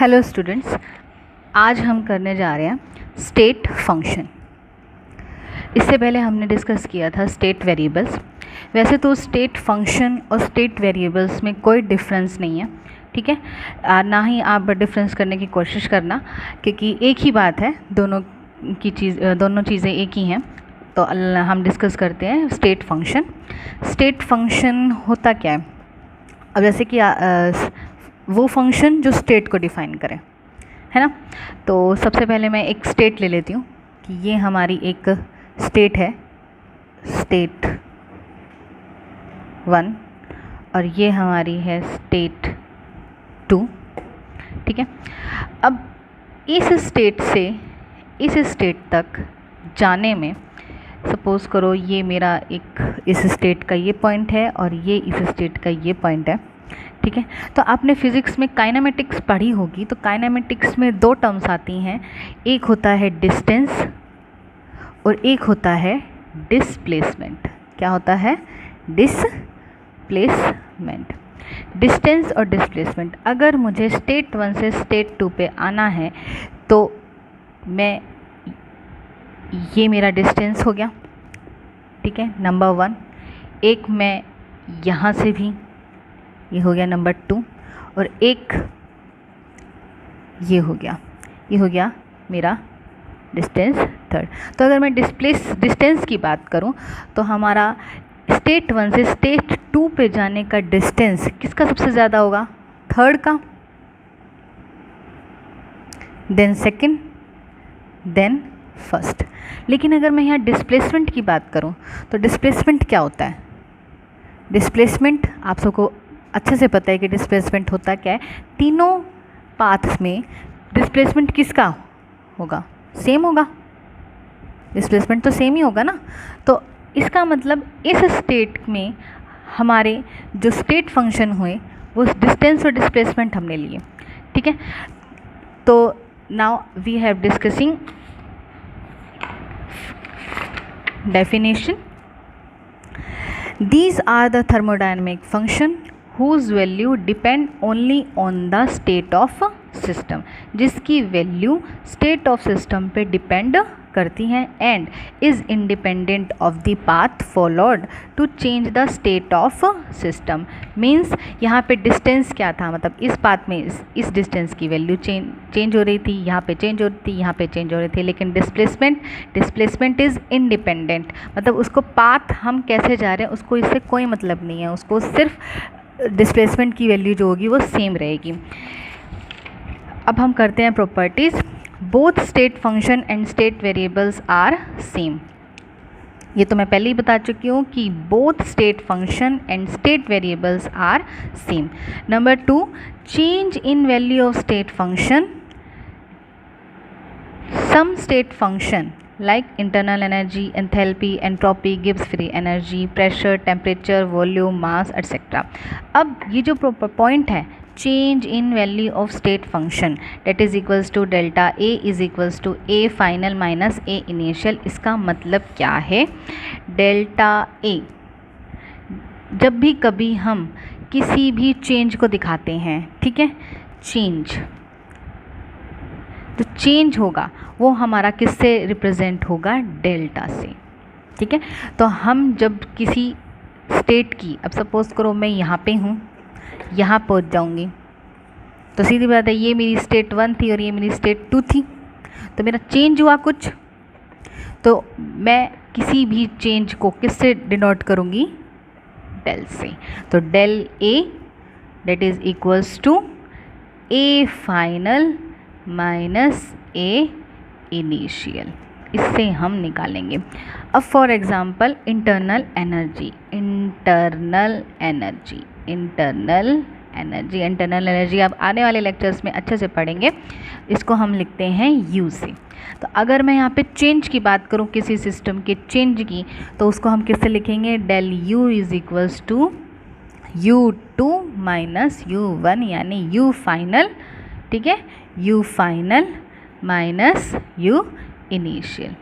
Hello students, आज हम करने जा रहे हैं स्टेट फंक्शन। इससे पहले हमने डिस्कस किया था स्टेट वेरिएबल्स। वैसे तो स्टेट फंक्शन और स्टेट वेरिएबल्स में कोई डिफरेंस नहीं है, ठीक है। ना ही आप डिफरेंस करने की कोशिश करना, क्योंकि एक ही बात है, दोनों चीज़ें एक ही हैं। तो हम डिस्कस करते हैं स्टेट फंक्शन। स्टेट फंक्शन होता क्या है? अब जैसे कि वो फंक्शन जो स्टेट को डिफ़ाइन करे, है ना। तो सबसे पहले मैं एक स्टेट ले लेती हूँ कि ये हमारी एक स्टेट है, स्टेट 1, और ये हमारी है स्टेट 2, ठीक है। अब इस स्टेट से इस स्टेट तक जाने में सपोज़ करो ये मेरा एक इस स्टेट का ये पॉइंट है और ये इस स्टेट का ये पॉइंट है, ठीक है। तो आपने फिज़िक्स में काइनेमेटिक्स पढ़ी होगी, तो काइनेमेटिक्स में दो टर्म्स आती हैं, एक होता है डिस्टेंस और एक होता है डिस्प्लेसमेंट। क्या होता है? डिस्प्लेसमेंट। डिस्टेंस और डिस्प्लेसमेंट। अगर मुझे स्टेट 1 से स्टेट 2 पे आना है तो ये मेरा डिस्टेंस हो गया, ठीक है, नंबर 1। एक मैं यहाँ से भी, ये हो गया नंबर 2, और एक ये हो गया मेरा डिस्टेंस 3rd। तो अगर मैं डिस्टेंस की बात करूं तो हमारा स्टेट 1 से स्टेट 2 पे जाने का डिस्टेंस किसका सबसे ज़्यादा होगा? 3rd का, देन 2nd, देन 1st। लेकिन अगर मैं यहाँ डिस्प्लेसमेंट की बात करूं तो डिस्प्लेसमेंट क्या होता है? डिस्प्लेसमेंट आप सबको अच्छे से पता है कि डिस्प्लेसमेंट होता क्या है। तीनों पाथ्स में डिस्प्लेसमेंट किसका होगा? सेम होगा। डिस्प्लेसमेंट तो सेम ही होगा ना। तो इसका मतलब इस स्टेट में हमारे जो स्टेट फंक्शन हुए वो डिस्टेंस और डिस्प्लेसमेंट हमने लिए, ठीक है। तो now we have discussing definition. These are the thermodynamic function whose value depend only on the state of system, जिसकी वैल्यू स्टेट ऑफ सिस्टम पे डिपेंड करती हैं, and is independent of the path followed to change the state of system. Means यहाँ पे distance क्या था, मतलब इस पाथ में इस डिस्टेंस की वैल्यू चेंज हो रही थी, यहाँ पे चेंज हो रही थी, यहाँ पे चेंज हो रही थी। लेकिन डिस्प्लेसमेंट इज़ इंडिपेंडेंट, मतलब उसको पाथ हम कैसे जा रहे हैं उसको इससे कोई मतलब नहीं है, उसको सिर्फ डिस्प्लेसमेंट की वैल्यू जो होगी वो सेम रहेगी। अब हम करते हैं properties. Both state function and state variables are same. ये तो मैं पहले ही बता चुकी हूँ कि both state function and state variables are same. Number 2, change in value of state function. Some state function like internal energy, enthalpy, entropy gives free energy, pressure, temperature, volume, mass, etc. अब ये जो point है, change in value of state function that is equals to delta A is equals to A final minus A initial। इसका मतलब क्या है? Delta A, जब भी कभी हम किसी भी चेंज को दिखाते हैं, ठीक है, चेंज, तो चेंज होगा वो हमारा किससे रिप्रेजेंट होगा? डेल्टा से, ठीक है। तो हम जब किसी स्टेट की, अब सपोज करो मैं यहाँ पे हूँ, यहाँ पहुँच जाऊँगी, तो सीधी बात है ये मेरी स्टेट 1 थी और ये मेरी स्टेट 2 थी, तो मेरा चेंज हुआ कुछ, तो मैं किसी भी चेंज को किससे डिनोट करूँगी? डेल से। तो del A that is equals to A final minus A initial. इससे हम निकालेंगे। अब फॉर एग्जांपल इंटरनल एनर्जी आप आने वाले लेक्चर्स में अच्छे से पढ़ेंगे। इसको हम लिखते हैं यू से। तो अगर मैं यहाँ पे चेंज की बात करूँ, किसी सिस्टम के चेंज की, तो उसको हम किससे लिखेंगे? Del U is equals to U2 minus U1, यानी U फाइनल, ठीक है, U final minus U initial.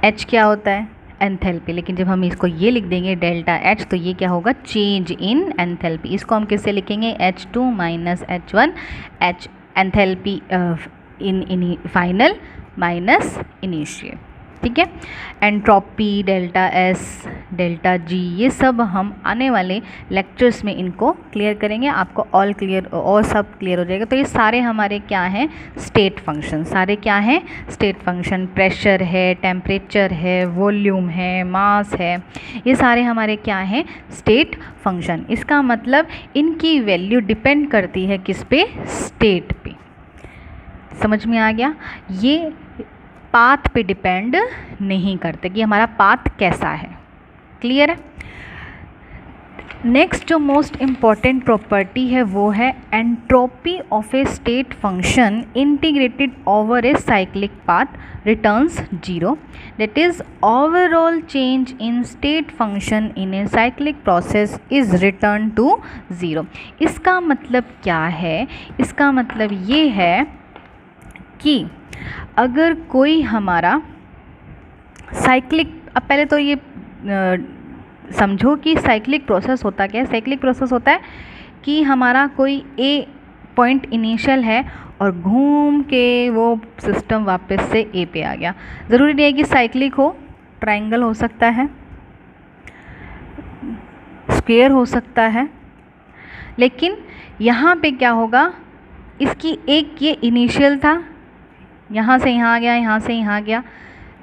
H क्या होता है? एंथैल्पी, लेकिन जब हम इसको ये लिख देंगे डेल्टा H तो ये क्या होगा, चेंज इन एंथैल्पी। इसको हम किससे लिखेंगे, H2 minus H1, H enthalpy in final minus initial, ठीक है। Entropy, delta S, delta G, ये सब हम आने वाले लेक्चर्स में इनको क्लियर करेंगे, आपको ऑल क्लियर और सब क्लियर हो जाएगा। तो ये सारे हमारे क्या हैं, स्टेट फंक्शन, सारे क्या हैं, स्टेट फंक्शन। प्रेशर है, टेम्परेचर है, वॉल्यूम है, मास है, ये सारे हमारे क्या हैं, स्टेट फंक्शन। इसका मतलब इनकी वैल्यू डिपेंड करती है किस पे, स्टेट पे। समझ में आ गया, ये पाथ पे डिपेंड नहीं करते कि हमारा पाथ कैसा है। क्लियर है। नेक्स्ट जो मोस्ट इम्पॉर्टेंट प्रॉपर्टी है वो है entropy of a state function integrated over a cyclic path returns zero, that is overall change in state function in a cyclic process is return to zero. इसका मतलब क्या है, इसका मतलब ये है कि अगर कोई हमारा साइक्लिक, अब पहले तो ये समझो कि साइक्लिक प्रोसेस होता क्या है। साइक्लिक प्रोसेस होता है कि हमारा कोई ए पॉइंट इनिशियल है और घूम के वो सिस्टम वापस से ए पे आ गया। ज़रूरी नहीं है कि साइक्लिक हो, ट्रायंगल हो सकता है, स्क्वायर हो सकता है, लेकिन यहाँ पे क्या होगा, इसकी एक ये इनिशियल था, यहाँ से यहाँ आ गया, यहाँ से यहाँ गया,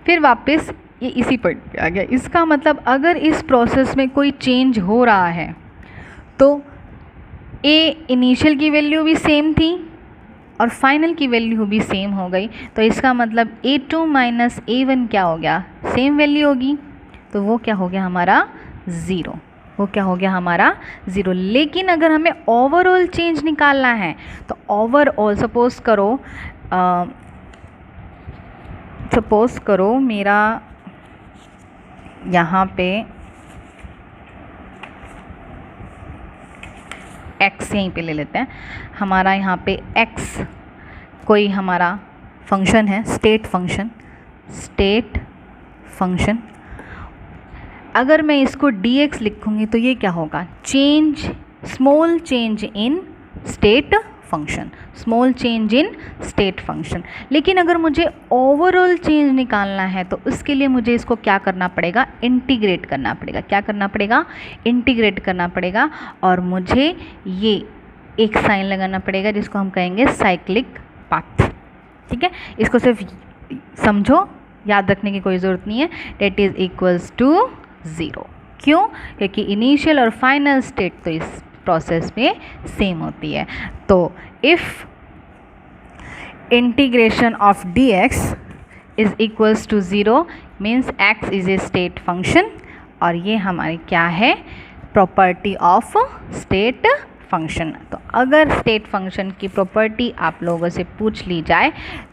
फिर वापस ये इसी पॉइंट पे आ गया। इसका मतलब अगर इस प्रोसेस में कोई चेंज हो रहा है तो ए इनिशियल की वैल्यू भी सेम थी और फाइनल की वैल्यू भी सेम हो गई, तो इसका मतलब A2 माइनस A1 क्या हो गया, सेम वैल्यू होगी, तो वो क्या हो गया हमारा ज़ीरो, वो क्या हो गया हमारा ज़ीरो। लेकिन अगर हमें ओवरऑल चेंज निकालना है तो ओवरऑल सपोज़ करो मेरा यहाँ पे x यहीं पे ले लेते हैं, हमारा यहाँ पे x कोई हमारा फंक्शन है, स्टेट फंक्शन। अगर मैं इसको dx लिखूँगी तो ये क्या होगा, change, small change in state function, small change in state function. लेकिन अगर मुझे ओवरऑल चेंज निकालना है तो उसके लिए मुझे इसको क्या करना पड़ेगा, इंटीग्रेट करना पड़ेगा। क्या करना पड़ेगा, इंटीग्रेट करना पड़ेगा, और मुझे ये एक साइन लगाना पड़ेगा जिसको हम कहेंगे साइक्लिक पाथ। ठीक है, इसको सिर्फ समझो, याद रखने की कोई ज़रूरत नहीं है। That is equals to zero. क्यों, क्योंकि इनिशियल और फाइनल स्टेट तो इस प्रोसेस में सेम होती है। तो if integration of dx is equals to zero means x is a state function, और ये हमारी क्या है, प्रॉपर्टी ऑफ स्टेट फंक्शन। तो अगर स्टेट फंक्शन की प्रॉपर्टी आप लोगों से पूछ ली जाए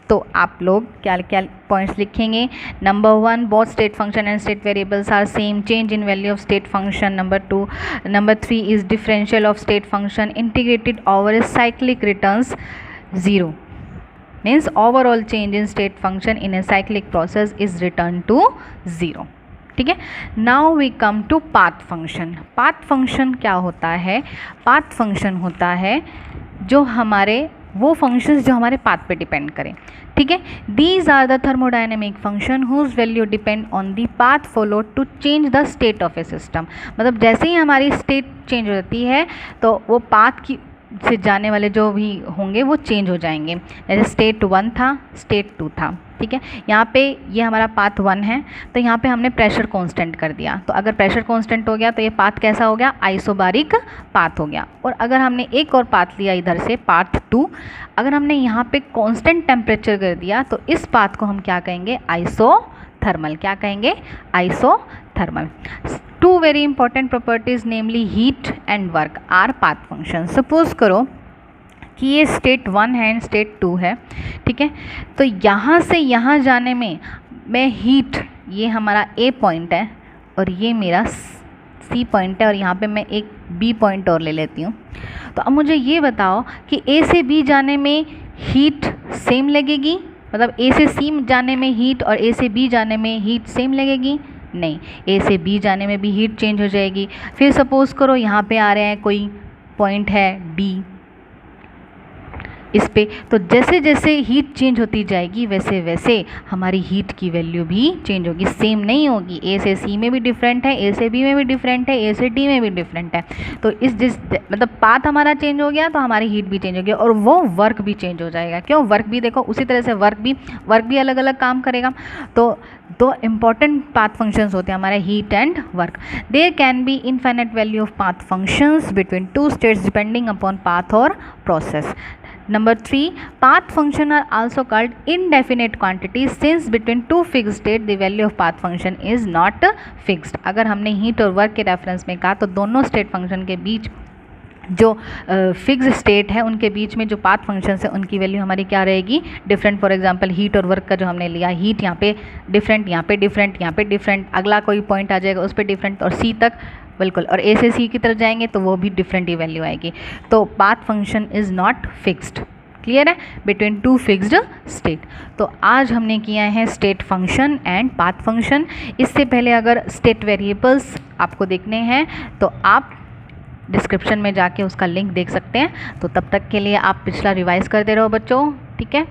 तो आप लोग क्या क्या पॉइंट्स लिखेंगे। Number 1, both state function and state variables are same, change in value of state function. Number 3 is differential of state function integrated over a cyclic returns zero, means overall change in state function in a cyclic process is return to zero. ठीक है, now we come to path function. Path function क्या होता है, path function होता है जो हमारे वो फंक्शंस जो हमारे पाथ पे डिपेंड करें। ठीक है, these are the thermodynamic function whose value depend on the path follow to change the state of a system. मतलब जैसे ही हमारी स्टेट चेंज हो जाती है तो वो पाथ की से जाने वाले जो भी होंगे वो चेंज हो जाएंगे। जैसे स्टेट 1 था, स्टेट 2 था। ठीक है, यहाँ पे ये हमारा पाथ 1 है तो यहाँ पे हमने प्रेशर कांस्टेंट कर दिया, तो अगर प्रेशर कांस्टेंट हो गया तो ये पाथ कैसा हो गया, आइसोबारिक पाथ हो गया। और अगर हमने एक और पाथ लिया इधर से पाथ 2, अगर हमने यहाँ पे कांस्टेंट टेम्परेचर कर दिया तो इस पाथ को हम क्या कहेंगे, आइसोथर्मल। क्या कहेंगे, isothermal. Two very important properties namely heat and work are path function. Suppose करो कि ये स्टेट 1 है एंड स्टेट 2 है। ठीक है, तो यहाँ से यहाँ जाने में मैं हीट, ये हमारा ए पॉइंट है और ये मेरा सी पॉइंट है, और यहाँ पे मैं एक बी पॉइंट और ले लेती हूँ। तो अब मुझे ये बताओ कि ए से बी जाने में हीट सेम लगेगी, मतलब ए से सी जाने में हीट और ए से बी जाने में हीट सेम लगेगी, नहीं, ए से बी जाने में भी हीट चेंज हो जाएगी। फिर सपोज़ करो यहाँ पे आ रहे हैं कोई पॉइंट है डी इस पे, तो जैसे जैसे हीट चेंज होती जाएगी वैसे वैसे हमारी हीट की वैल्यू भी चेंज होगी, सेम नहीं होगी। ए से सी में भी डिफरेंट है, ए से बी में भी डिफरेंट है, ए से डी में भी डिफरेंट है। तो इस जिस मतलब पाथ हमारा चेंज हो गया तो हमारी हीट भी चेंज हो गया और वो वर्क भी चेंज हो जाएगा। क्यों? वर्क भी देखो उसी तरह से वर्क भी अलग अलग काम करेगा। तो दो इम्पॉर्टेंट पाथ फंक्शंस होते हैं हमारे, heat and work. There can be infinite value of path functions between two states depending upon path और process. Number 3, path function are also called indefinite quantities since between two fixed state the value of path function is not fixed। अगर हमने heat और work के reference में कहा तो दोनों state function के बीच जो फिक्स स्टेट है उनके बीच में जो पाथ फंक्शन है उनकी वैल्यू हमारी क्या रहेगी? डिफरेंट। फॉर एग्जांपल हीट और वर्क का जो हमने लिया, हीट यहाँ पे डिफरेंट, यहाँ पे डिफरेंट, यहाँ पे डिफरेंट, अगला कोई पॉइंट आ जाएगा उस पर डिफरेंट, और सी तक बिल्कुल, और ए से सी की तरफ जाएंगे तो वो भी डिफरेंट ही वैल्यू आएगी। तो path function is not fixed. Clear है? Between two fixed state. तो आज हमने किया है state function and path function. इससे पहले अगर स्टेट वेरिएबल्स आपको देखने हैं तो आप डिस्क्रिप्शन में जाके उसका लिंक देख सकते हैं। तो तब तक के लिए आप पिछला रिवाइज करते रहो बच्चों, ठीक है?